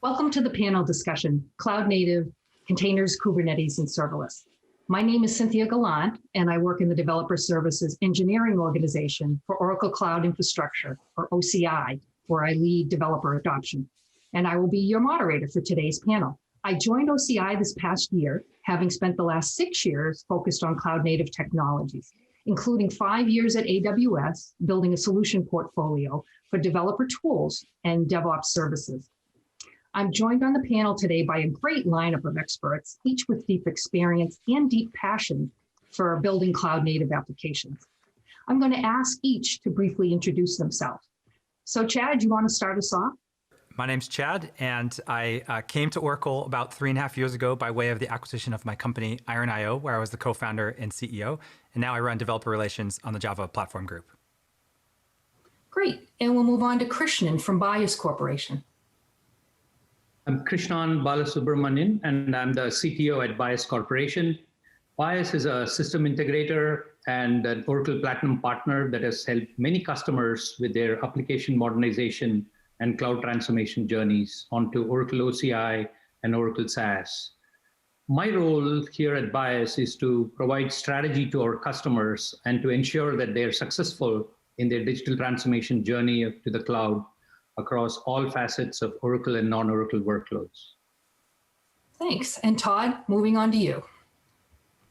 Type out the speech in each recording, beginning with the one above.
Welcome to the panel discussion, Cloud Native, Containers, Kubernetes, and Serverless. My name is Cynthia Gallant, and I work in the Developer Services Engineering Organization for Oracle Cloud Infrastructure, or OCI, where I lead developer adoption. And I will be your moderator for today's panel. I joined OCI this past year, having spent the last 6 years focused on cloud native technologies, including 5 years at AWS, building a solution portfolio for developer tools and DevOps services. I'm joined on the panel today by a great lineup of experts, each with deep experience and deep passion for building cloud native applications. I'm going to ask each to briefly introduce themselves. So Chad, you want to start us off? My name's Chad, and I came to Oracle about 3.5 years ago by way of the acquisition of my company, Iron.io, where I was the co-founder and CEO, and now I run developer relations on the Java Platform Group. Great, and we'll move on to Krishnan from Bias Corporation. I'm Krishnan Balasubramanian, and I'm the CTO at Bias Corporation. Bias is a system integrator and an Oracle Platinum partner that has helped many customers with their application modernization and cloud transformation journeys onto Oracle OCI and Oracle SaaS. My role here at Bias is to provide strategy to our customers and to ensure that they're successful in their digital transformation journey to the cloud across all facets of Oracle and non-Oracle workloads. Thanks. And Todd, moving on to you.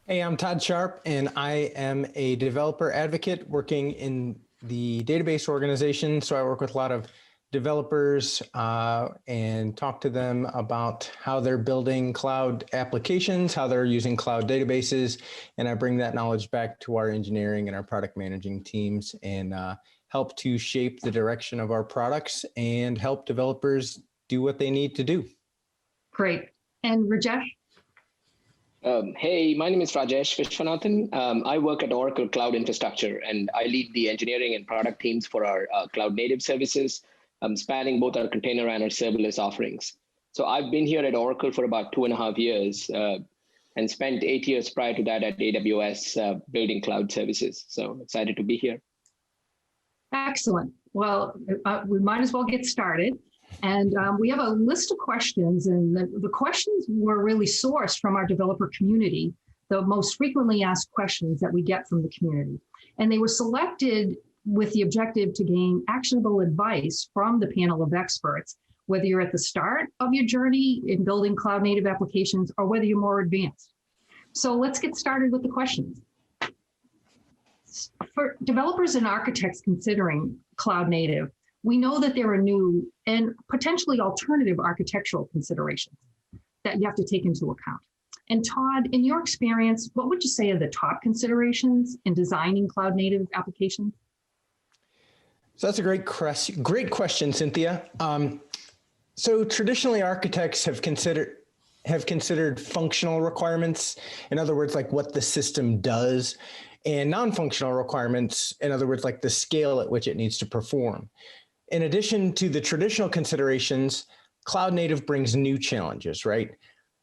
Hey, I'm Todd Sharp, and I am a developer advocate working in the database organization. So I work with a lot of developers and talk to them about how they're building cloud applications, how they're using cloud databases. And I bring that knowledge back to our engineering and our product managing teams and help to shape the direction of our products and help developers do what they need to do. Great. And Rajesh? Hey, my name is Rajesh Viswanathan. I work at Oracle Cloud Infrastructure, and I lead the engineering and product teams for our cloud native services, spanning both our container and our serverless offerings. So I've been here at Oracle for about 2.5 years and spent 8 years prior to that at AWS building cloud services. So I'm excited to be here. Excellent. Well, we might as well get started. And we have a list of questions, and the questions were really sourced from our developer community, the most frequently asked questions that we get from the community. And they were selected with the objective to gain actionable advice from the panel of experts, whether you're at the start of your journey in building cloud native applications or whether you're more advanced. So let's get started with the questions. For developers and architects considering cloud native, we know that there are new and potentially alternative architectural considerations that you have to take into account. And Todd, in your experience, what would you say are the top considerations in designing cloud native applications? So that's a great question, Cynthia. So traditionally, architects have considered functional requirements, in other words, like what the system does, and non-functional requirements, in other words, like the scale at which it needs to perform. In addition to the traditional considerations, cloud native brings new challenges, right?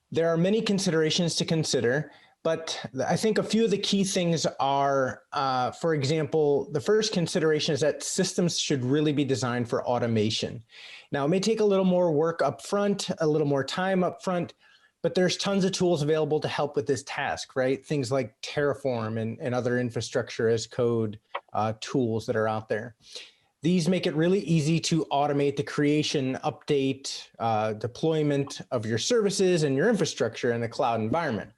There are many considerations to consider, but I think a few of the key things are, for example, the first consideration is that systems should really be designed for automation. Now, it may take a little more work up front, a little more time up front, but there's tons of tools available to help with this task, right? Things like Terraform and other infrastructure as code tools that are out there. These make it really easy to automate the creation, update, deployment of your services and your infrastructure in the cloud environment.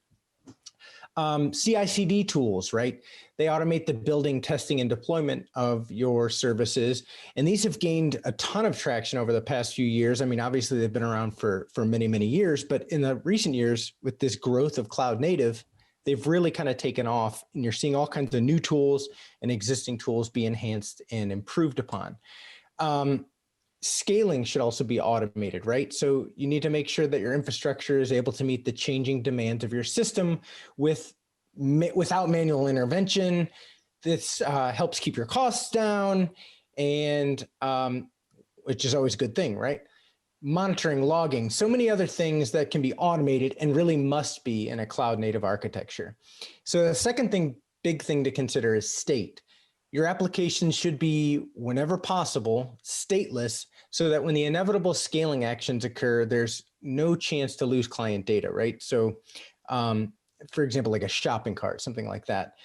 CI/CD tools, right? They automate the building, testing, and deployment of your services. And these have gained a ton of traction over the past few years. I mean, obviously they've been around for many, many years, but in the recent years with this growth of cloud native, they've really kind of taken off, and you're seeing all kinds of new tools and existing tools be enhanced and improved upon. Scaling should also be automated, right? So you need to make sure that your infrastructure is able to meet the changing demands of your system without manual intervention. This helps keep your costs down, and which is always a good thing, right? Monitoring, logging, so many other things that can be automated and really must be in a cloud native architecture. So the second big thing to consider is state. Your application should be, whenever possible, stateless so that when the inevitable scaling actions occur, there's no chance to lose client data, right? So for example, like a shopping cart, something like that.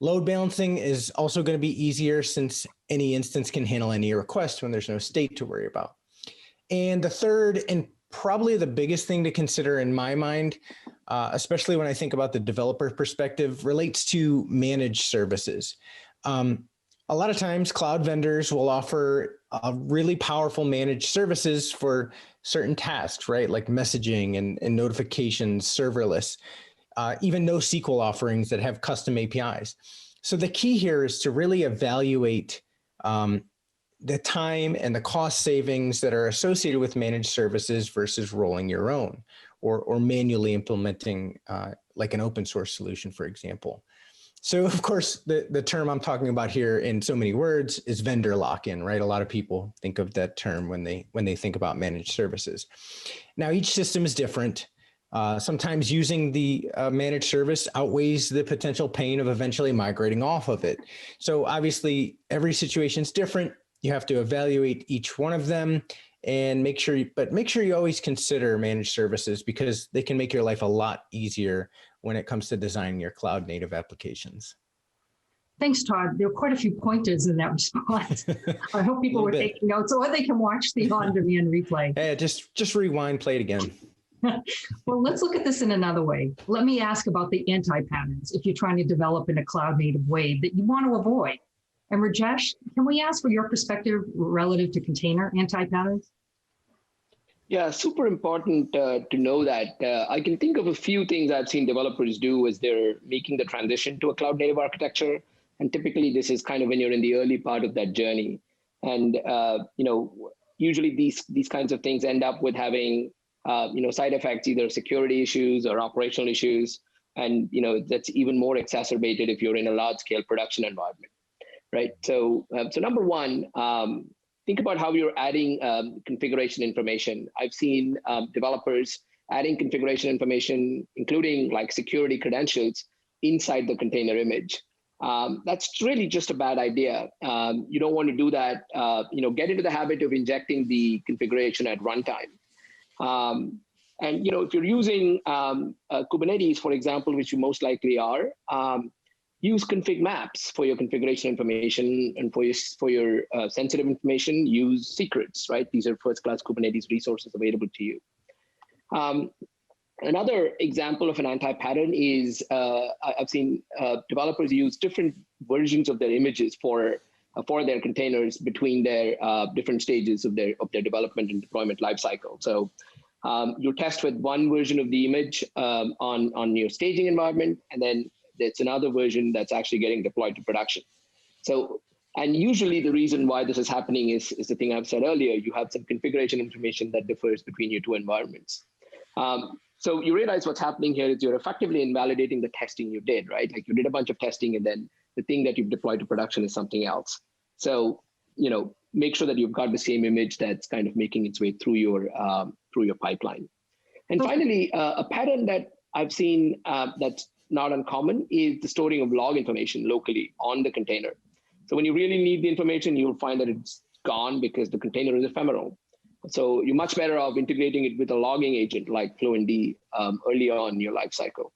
Load balancing is also going to be easier since any instance can handle any request when there's no state to worry about. And the third, and probably the biggest thing to consider in my mind, especially when I think about the developer perspective, relates to managed services. A lot of times cloud vendors will offer really powerful managed services for certain tasks, right? Like messaging and notifications, serverless, even NoSQL offerings that have custom APIs. So the key here is to really evaluate the time and the cost savings that are associated with managed services versus rolling your own or manually implementing like an open source solution, for example. So of course, the term I'm talking about here in so many words is vendor lock-in, right? A lot of people think of that term when they think about managed services. Now, each system is different. Sometimes using the managed service outweighs the potential pain of eventually migrating off of it. So obviously, every situation is different. You have to evaluate each one of them and make sure you always consider managed services because they can make your life a lot easier when it comes to designing your cloud native applications. Thanks, Todd. There are quite a few pointers in that response. I hope people were taking notes, or they can watch the on-demand replay. Hey, just rewind, play it again. Well, let's look at this in another way. Let me ask about the anti-patterns if you're trying to develop in a cloud-native way that you want to avoid. And Rajesh, can we ask for your perspective relative to container anti-patterns? Yeah, super important to know that. I can think of a few things I've seen developers do as they're making the transition to a cloud native architecture. And typically this is kind of when you're in the early part of that journey. And usually these kinds of things end up with having side effects, either security issues or operational issues. And that's even more exacerbated if you're in a large scale production environment, right? So number one, think about how you're adding configuration information. I've seen developers adding configuration information, including like security credentials inside the container image. That's really just a bad idea. You don't want to do that. Get into the habit of injecting the configuration at runtime. And if you're using Kubernetes, for example, which you most likely are, use config maps for your configuration information, and for your sensitive information, use secrets, right? These are first-class Kubernetes resources available to you. Another example of an anti-pattern is I've seen developers use different versions of their images for their containers between their different stages of their development and deployment lifecycle. So you test with one version of the image on your staging environment, and then it's another version that's actually getting deployed to production. So, and usually the reason why this is happening is the thing I've said earlier. You have some configuration information that differs between your two environments. So you realize what's happening here is you're effectively invalidating the testing you did, right? Like you did a bunch of testing and then the thing that you've deployed to production is something else. So, make sure that you've got the same image that's kind of making its way through your pipeline. And finally, a pattern that I've seen that's not uncommon is the storing of log information locally on the container. So when you really need the information, you'll find that it's gone because the container is ephemeral. So you're much better off integrating it with a logging agent like FlowND early on in your life cycle.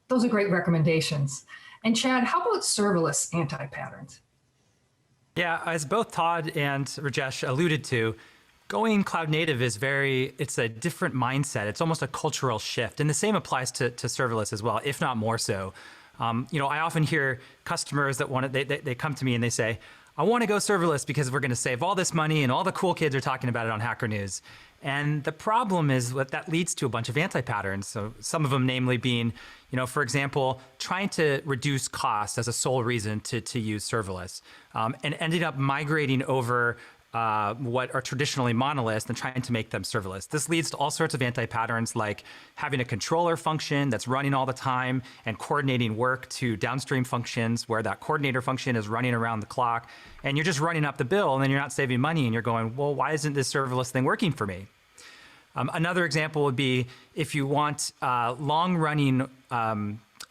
Those are great recommendations. And Chad, how about serverless anti-patterns? Yeah, as both Todd and Rajesh alluded to, going cloud native it's a different mindset. It's almost a cultural shift. And the same applies to serverless as well, if not more so. I often hear customers that they come to me and they say, I want to go serverless because we're going to save all this money and all the cool kids are talking about it on Hacker News. And the problem is that leads to a bunch of anti-patterns. So some of them namely being, for example, trying to reduce cost as a sole reason to use serverless, and ending up migrating over what are traditionally monoliths and trying to make them serverless. This leads to all sorts of anti-patterns like having a controller function that's running all the time and coordinating work to downstream functions where that coordinator function is running around the clock, and you're just running up the bill and then you're not saving money and you're going, well, why isn't this serverless thing working for me? Another example would be if you want long-running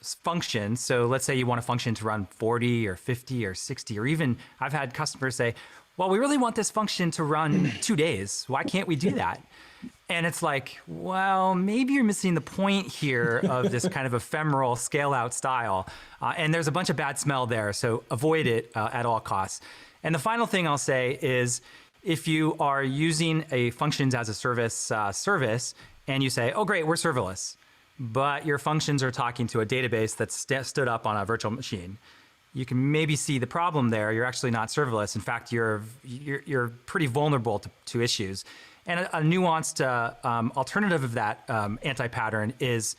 functions. So let's say you want a function to run 40 or 50 or 60, or even I've had customers say, well, we really want this function to run 2 days. Why can't we do that? And it's like, well, maybe you're missing the point here of this kind of ephemeral scale out style. And there's a bunch of bad smell there. So avoid it at all costs. And the final thing I'll say is if you are using a functions as a service service and you say, oh, great, we're serverless, but your functions are talking to a database that's stood up on a virtual machine, you can maybe see the problem there. You're actually not serverless. In fact, you're pretty vulnerable to issues. And a nuanced alternative of that anti-pattern is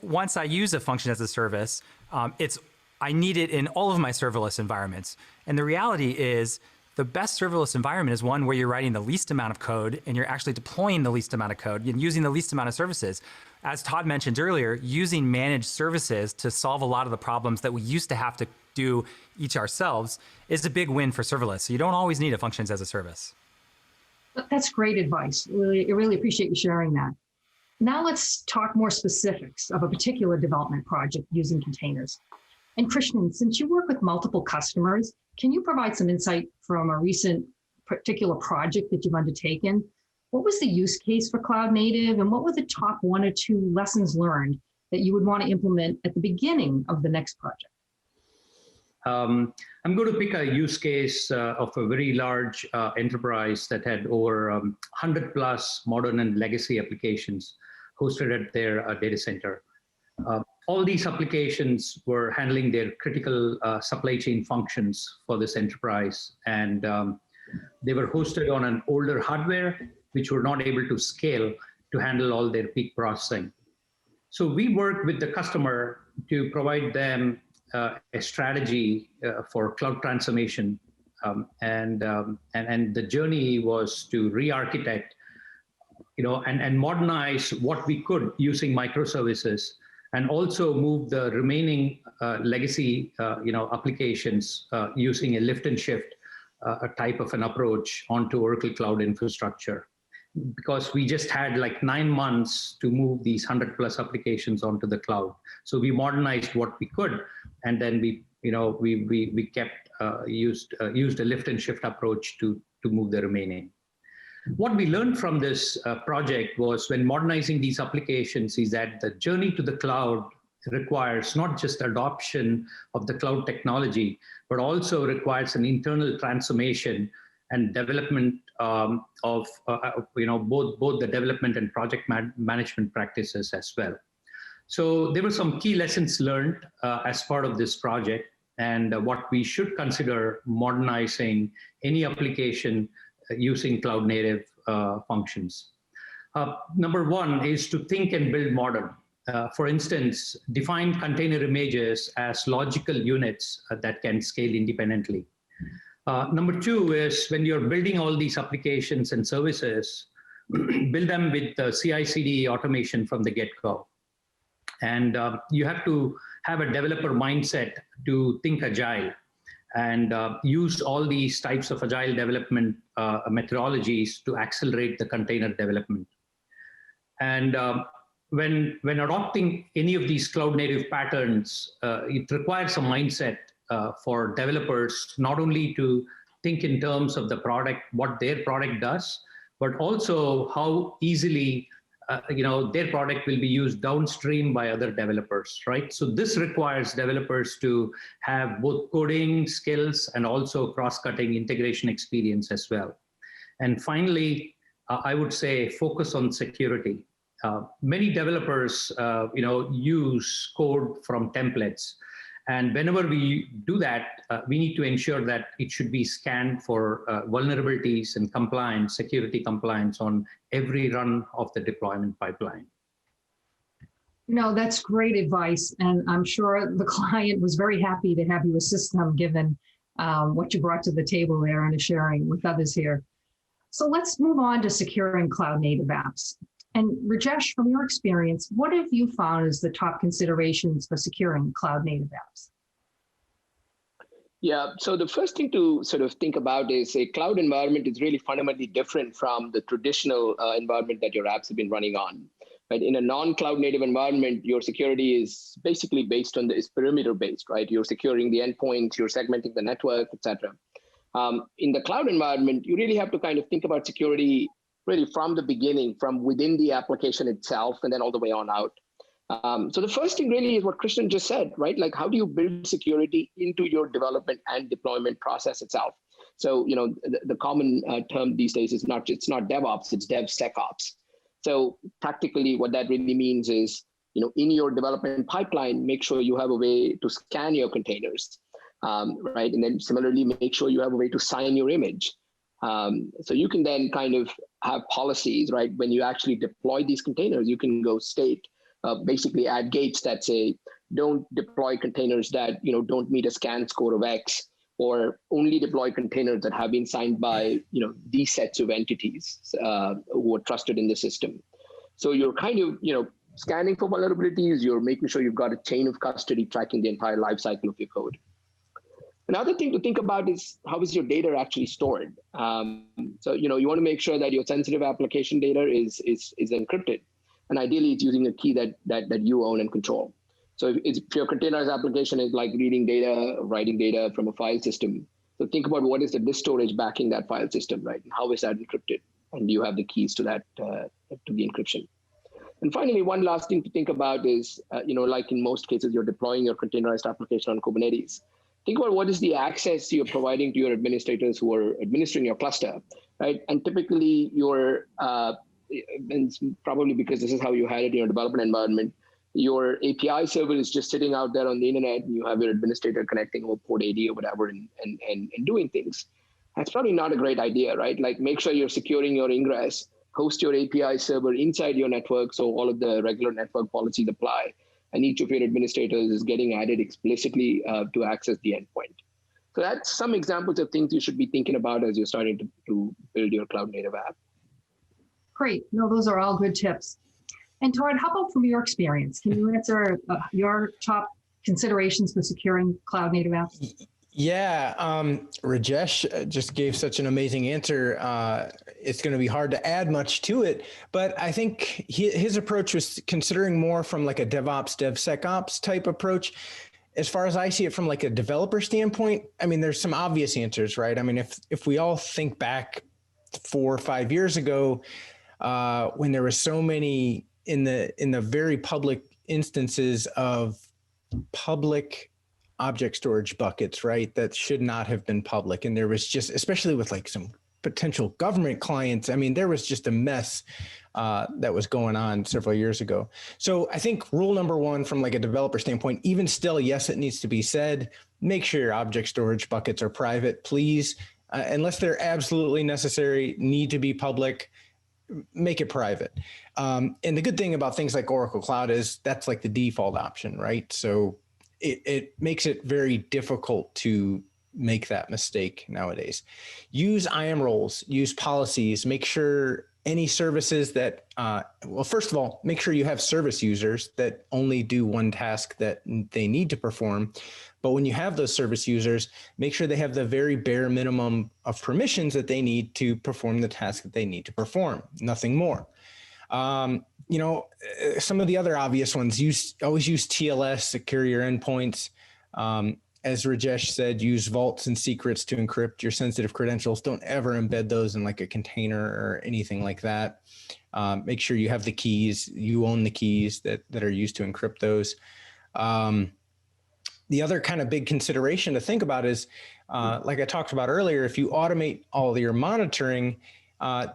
once I use a function as a service, I need it in all of my serverless environments. And the reality is the best serverless environment is one where you're writing the least amount of code and you're actually deploying the least amount of code and using the least amount of services. As Todd mentioned earlier, using managed services to solve a lot of the problems that we used to have to do each ourselves is a big win for serverless. So you don't always need a functions as a service. That's great advice. I really appreciate you sharing that. Now let's talk more specifics of a particular development project using containers. And Krishnan, since you work with multiple customers, can you provide some insight from a recent particular project that you've undertaken? What was the use case for cloud native, and what were the top 1 or 2 lessons learned that you would want to implement at the beginning of the next project? I'm going to pick a use case of a very large enterprise that had over 100 plus modern and legacy applications hosted at their data center. All these applications were handling their critical supply chain functions for this enterprise, and they were hosted on an older hardware which were not able to scale to handle all their peak processing. So we worked with the customer to provide them a strategy for cloud transformation, and the journey was to re-architect, and modernize what we could using microservices, and also move the remaining legacy, applications using a lift and shift type of an approach onto Oracle Cloud Infrastructure. Because we just had like 9 months to move these 100 plus applications onto the cloud. So we modernized what we could, and then we kept used a lift and shift approach to move the remaining. What we learned from this project was when modernizing these applications is that the journey to the cloud requires not just adoption of the cloud technology, but also requires an internal transformation and development of both the development and project management practices as well. So there were some key lessons learned as part of this project, and what we should consider modernizing any application using cloud native functions. Number 1 is to think and build modern. For instance, define container images as logical units that can scale independently. Number 2 is when you're building all these applications and services, build them with CI/CD automation from the get-go. And you have to have a developer mindset to think agile and use all these types of agile development methodologies to accelerate the container development. And when adopting any of these cloud native patterns, it requires a mindset for developers, not only to think in terms of the product, what their product does, but also how easily their product will be used downstream by other developers, right? So this requires developers to have both coding skills and also cross-cutting integration experience as well. And finally, I would say focus on security. Many developers, use code from templates. And whenever we do that, we need to ensure that it should be scanned for vulnerabilities and compliance, security compliance on every run of the deployment pipeline. No, that's great advice. And I'm sure the client was very happy to have you assist them given what you brought to the table there and sharing with others here. So let's move on to securing cloud native apps. And Rajesh, from your experience, what have you found as the top considerations for securing cloud native apps? Yeah, so the first thing to sort of think about is a cloud environment is really fundamentally different from the traditional environment that your apps have been running on. right? In a non-cloud native environment, your security is basically based on is perimeter based, right? You're securing the endpoints, you're segmenting the network, etc. In the cloud environment, you really have to kind of think about security really from the beginning, from within the application itself, and then all the way on out. So the first thing really is what Krishnan just said, right? Like, how do you build security into your development and deployment process itself? So, the common term these days is it's not DevOps, it's DevSecOps. So practically what that really means is, in your development pipeline, make sure you have a way to scan your containers, right? And then similarly, make sure you have a way to sign your image. So you can then kind of have policies, right? When you actually deploy these containers, you can go state, basically add gates that say, don't deploy containers that don't meet a scan score of X, or only deploy containers that have been signed by these sets of entities who are trusted in the system. So you're kind of scanning for vulnerabilities. You're making sure you've got a chain of custody tracking the entire life cycle of your code. Another thing to think about is how is your data actually stored. So you want to make sure that your sensitive application data is encrypted, and ideally it's using a key that you own and control. So if your containerized application is like reading data, writing data from a file system, so think about what is the disk storage backing that file system, right? And how is that encrypted? And do you have the keys to that, to the encryption? And finally, one last thing to think about is, like in most cases, you're deploying your containerized application on Kubernetes. Think about what is the access you're providing to your administrators who are administering your cluster, right? And typically and probably because this is how you had it in your development environment, your API server is just sitting out there on the internet, and you have your administrator connecting over port 80 or whatever and doing things. That's probably not a great idea, right? Like, make sure you're securing your ingress, host your API server inside your network so all of the regular network policies apply, and each of your administrators is getting added explicitly to access the endpoint. So that's some examples of things you should be thinking about as you're starting to build your cloud native app. Great. No, those are all good tips. And Todd, how about from your experience? Can you answer your top considerations for securing cloud native apps? Yeah, Rajesh just gave such an amazing answer. It's going to be hard to add much to it, but I think his approach was considering more from like a DevOps, DevSecOps type approach. As far as I see it from like a developer standpoint, I mean, there's some obvious answers, right? I mean, if we all think back 4 or 5 years ago, when there were so many in the very public instances of public object storage buckets, right, that should not have been public. And there was just, especially with like some potential government clients, I mean, there was just a mess that was going on several years ago. So I think rule number one from like a developer standpoint, even still, yes, it needs to be said, make sure your object storage buckets are private, please. Unless they're absolutely necessary, need to be public, make it private. And the good thing about things like Oracle Cloud is that's like the default option, right? So it makes it very difficult to make that mistake nowadays. Use IAM roles, use policies, make sure any services that, well, first of all, make sure you have service users that only do one task that they need to perform. But when you have those service users, make sure they have the very bare minimum of permissions that they need to perform the task that they need to perform, nothing more. Some of the other obvious ones, always use TLS, secure your endpoints. As Rajesh said, use vaults and secrets to encrypt your sensitive credentials. Don't ever embed those in like a container or anything like that. Make sure you have the keys, you own the keys that are used to encrypt those. The other kind of big consideration to think about is, like I talked about earlier, if you automate all your monitoring,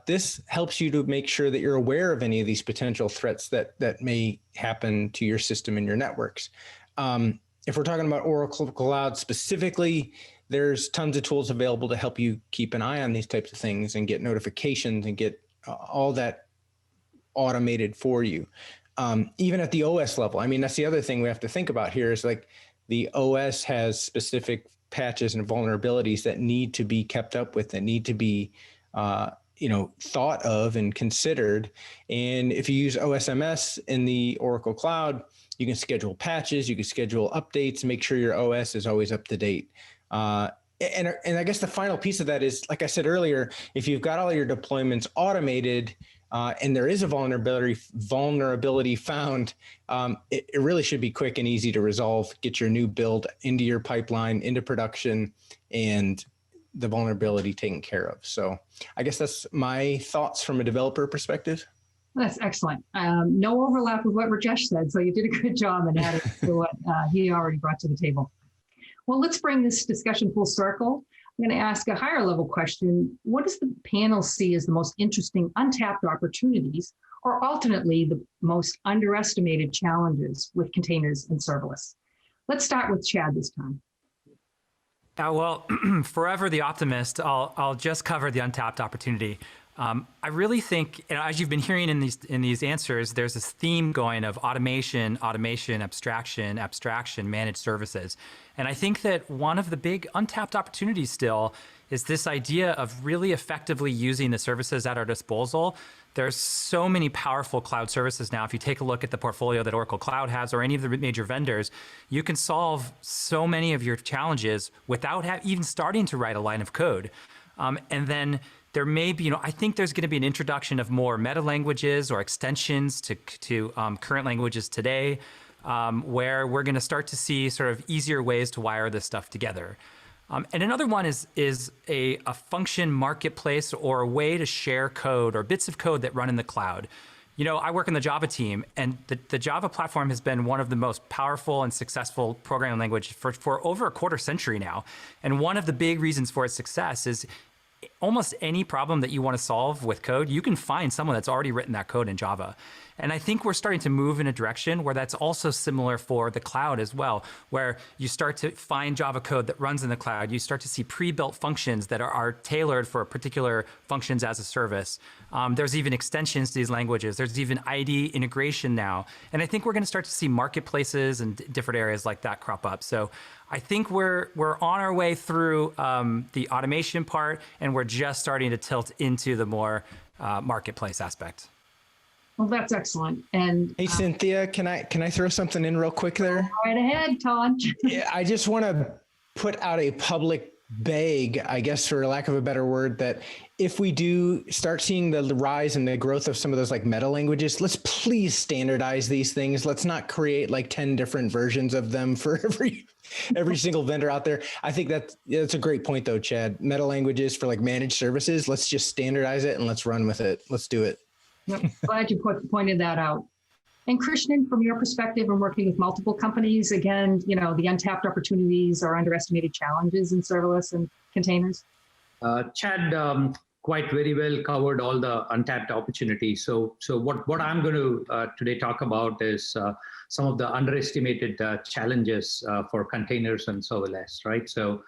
this helps you to make sure that you're aware of any of these potential threats that may happen to your system and your networks. If we're talking about Oracle Cloud specifically, there's tons of tools available to help you keep an eye on these types of things and get notifications and get all that automated for you. Even at the OS level, I mean, that's the other thing we have to think about here is like the OS has specific patches and vulnerabilities that need to be kept up with, that need to be thought of and considered. And if you use OSMS in the Oracle Cloud, you can schedule patches, you can schedule updates, make sure your OS is always up to date. And I guess the final piece of that is, like I said earlier, if you've got all your deployments automated, and there is a vulnerability found, it really should be quick and easy to resolve, get your new build into your pipeline, into production, and the vulnerability taken care of. So I guess that's my thoughts from a developer perspective. That's excellent. No overlap with what Rajesh said, so you did a good job in adding to what he already brought to the table. Well, let's bring this discussion full circle. I'm going to ask a higher level question. What does the panel see as the most interesting untapped opportunities, or alternately, the most underestimated challenges with containers and serverless? Let's start with Chad this time. Well, forever the optimist, I'll just cover the untapped opportunity. I really think, as you've been hearing in these answers, there's this theme going of automation, abstraction, managed services. And I think that one of the big untapped opportunities still is this idea of really effectively using the services at our disposal. There's so many powerful cloud services now. If you take a look at the portfolio that Oracle Cloud has or any of the major vendors, you can solve so many of your challenges without even starting to write a line of code. And then there may be, I think there's going to be an introduction of more meta languages or extensions to current languages today, where we're going to start to see sort of easier ways to wire this stuff together. And another one is a function marketplace or a way to share code or bits of code that run in the cloud. I work in the Java team, and the Java platform has been one of the most powerful and successful programming language for over a quarter century now. And one of the big reasons for its success is almost any problem that you want to solve with code, you can find someone that's already written that code in Java. And I think we're starting to move in a direction where that's also similar for the cloud as well, where you start to find Java code that runs in the cloud. You start to see pre-built functions that are tailored for particular functions as a service. There's even extensions to these languages. There's even ID integration now. And I think we're going to start to see marketplaces and different areas like that crop up. So I think we're on our way through the automation part, and we're just starting to tilt into the more marketplace aspect. Well, that's excellent. And hey, Cynthia, can I throw something in real quick there? Go right ahead, Todd. Yeah, I just want to put out a public beg, I guess, for lack of a better word, that if we do start seeing the rise and the growth of some of those like meta languages, let's please standardize these things. Let's not create like 10 different versions of them for every single vendor out there. I think that's a great point though, Chad. Meta languages for like managed services, let's just standardize it and let's run with it. Let's do it. Yep. Glad you pointed that out. And Krishnan, from your perspective and working with multiple companies, again, the untapped opportunities or underestimated challenges in serverless and containers? Chad quite very well covered all the untapped opportunities. So what I'm going to today talk about is some of the underestimated challenges for containers and serverless, right? So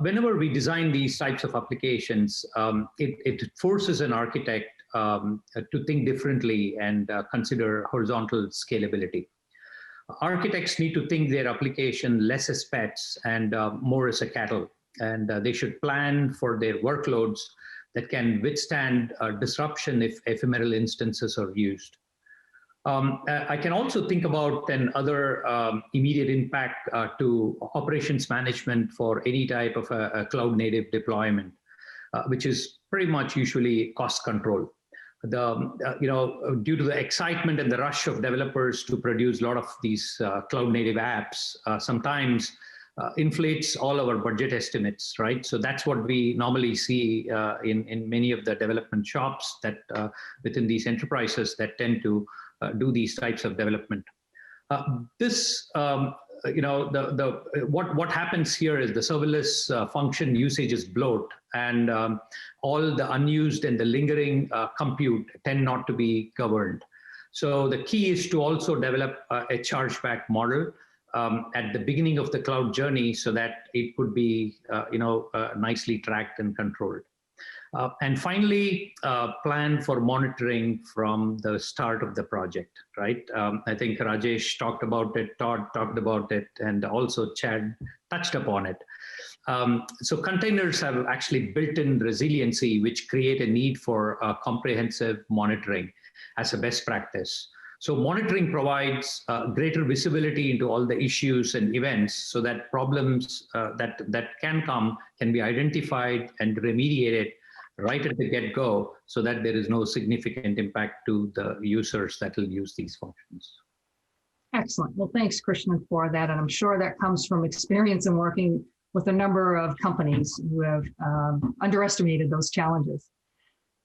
whenever we design these types of applications, it forces an architect to think differently and consider horizontal scalability. Architects need to think their application less as pets and more as a cattle, and they should plan for their workloads that can withstand disruption if ephemeral instances are used. I can also think about then other immediate impact to operations management for any type of a cloud native deployment, which is pretty much usually cost control. Due to the excitement and the rush of developers to produce a lot of these cloud native apps, sometimes inflates all our budget estimates, right? So that's what we normally see in many of the development shops that within these enterprises that tend to do these types of development. What happens here is the serverless function usage bloat, and all the unused and the lingering compute tend not to be governed. So the key is to also develop a chargeback model at the beginning of the cloud journey so that it could be nicely tracked and controlled. And finally, plan for monitoring from the start of the project, right? I think Rajesh talked about it, Todd talked about it, and also Chad touched upon it. So containers have actually built-in resiliency, which create a need for comprehensive monitoring as a best practice. So monitoring provides greater visibility into all the issues and events so that problems that can be identified and remediated right at the get-go so that there is no significant impact to the users that will use these functions. Excellent. Well, thanks, Krishnan, for that. And I'm sure that comes from experience in working with a number of companies who have underestimated those challenges.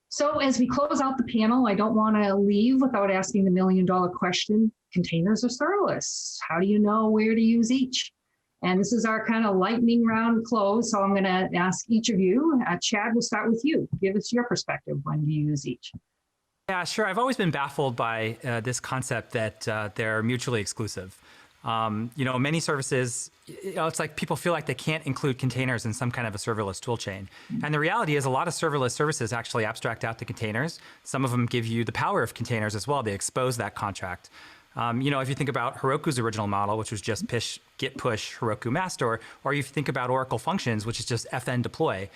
So as we close out the panel, I don't want to leave without asking the million-dollar question, containers or serverless? How do you know where to use each? And this is our kind of lightning round close. So I'm going to ask each of you. Chad, we'll start with you. Give us your perspective. When do you use each? Yeah, sure. I've always been baffled by this concept that they're mutually exclusive. Many services, it's like people feel like they can't include containers in some kind of a serverless tool chain. And the reality is a lot of serverless services actually abstract out the containers. Some of them give you the power of containers as well. They expose that contract. If you think about Heroku's original model, which was just git push Heroku master, or you think about Oracle Functions, which is just fn deploy.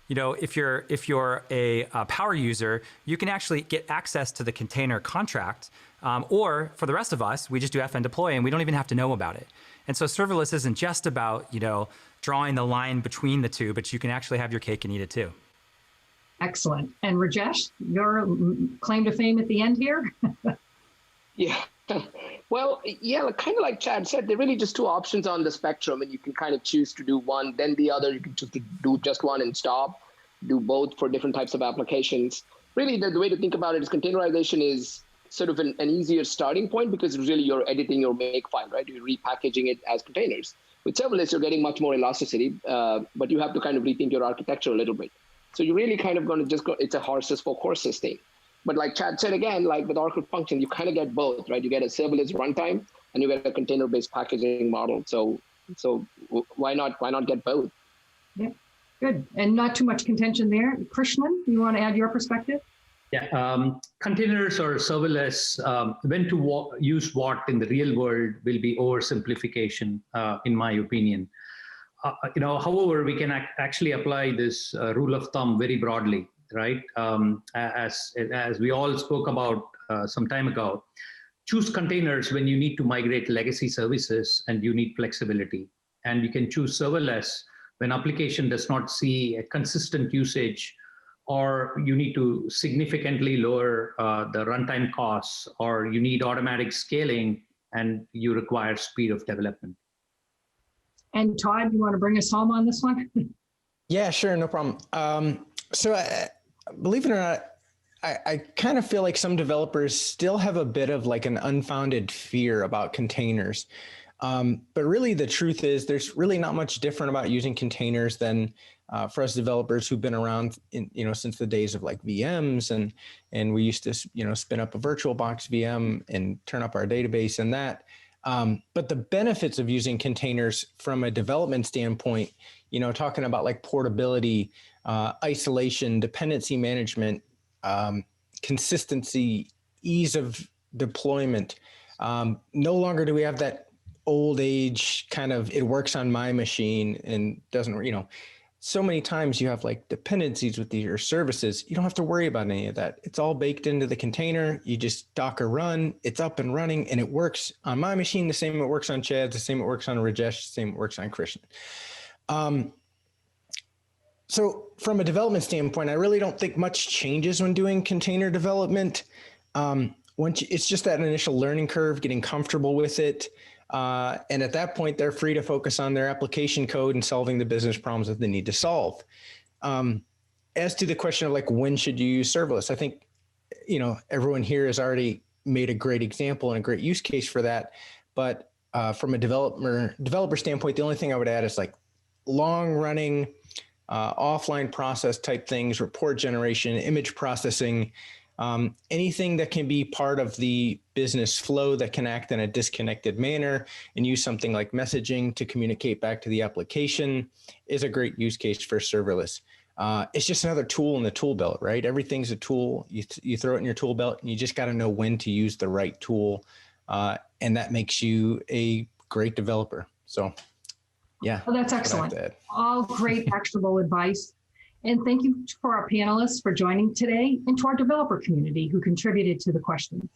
If you're a power user, you can actually get access to the container contract, or for the rest of us, we just do fn deploy and we don't even have to know about it. And so serverless isn't just about drawing the line between the two, but you can actually have your cake and eat it too. Excellent. And Rajesh, your claim to fame at the end here? Yeah. Well, yeah, kind of like Chad said, there are really just two options on the spectrum, and you can kind of choose to do one, then the other. You can choose to do just one and stop, do both for different types of applications. Really, the way to think about it is containerization is sort of an easier starting point because really you're editing your make file, right? You're repackaging it as containers. With serverless, you're getting much more elasticity, but you have to kind of rethink your architecture a little bit. So you're really kind of going to just go, it's a horses for courses thing. But like Chad said again, like with Oracle Function, you kind of get both, right? You get a serverless runtime and you get a container-based packaging model. So why not get both? Yeah, good. And not too much contention there. Krishnan, you want to add your perspective? Yeah, containers or serverless, when to use what in the real world will be oversimplification, in my opinion. However, we can actually apply this rule of thumb very broadly. Right, as we all spoke about some time ago, choose containers when you need to migrate legacy services and you need flexibility. And you can choose serverless when application does not see a consistent usage, or you need to significantly lower the runtime costs, or you need automatic scaling and you require speed of development. And Todd, you want to bring us home on this one? Yeah, sure, no problem. Believe it or not, I kind of feel like some developers still have a bit of like an unfounded fear about containers. But really the truth is there's really not much different about using containers than for us developers who've been around since the days of like VMs and we used to, spin up a VirtualBox VM and turn up our database and that. But the benefits of using containers from a development standpoint, talking about like portability, isolation, dependency management, consistency, ease of deployment. No longer do we have that old age kind of, it works on my machine and doesn't, so many times you have like dependencies with your services. You don't have to worry about any of that. It's all baked into the container. You just Docker run, it's up and running, and it works on my machine the same it works on Chad's, the same it works on Rajesh, the same it works on Krishnan. So from a development standpoint, I really don't think much changes when doing container development. It's just that initial learning curve, getting comfortable with it. And at that point, they're free to focus on their application code and solving the business problems that they need to solve. As to the question of like, when should you use serverless? I think, everyone here has already made a great example and a great use case for that. But from a developer standpoint, the only thing I would add is like long running, offline process type things, report generation, image processing, anything that can be part of the business flow that can act in a disconnected manner and use something like messaging to communicate back to the application is a great use case for serverless. It's just another tool in the tool belt, right? Everything's a tool. You throw it in your tool belt and you just got to know when to use the right tool. And that makes you a great developer. So yeah. Well, that's excellent. All great actionable advice. And thank you for our panelists for joining today and to our developer community who contributed to the questions.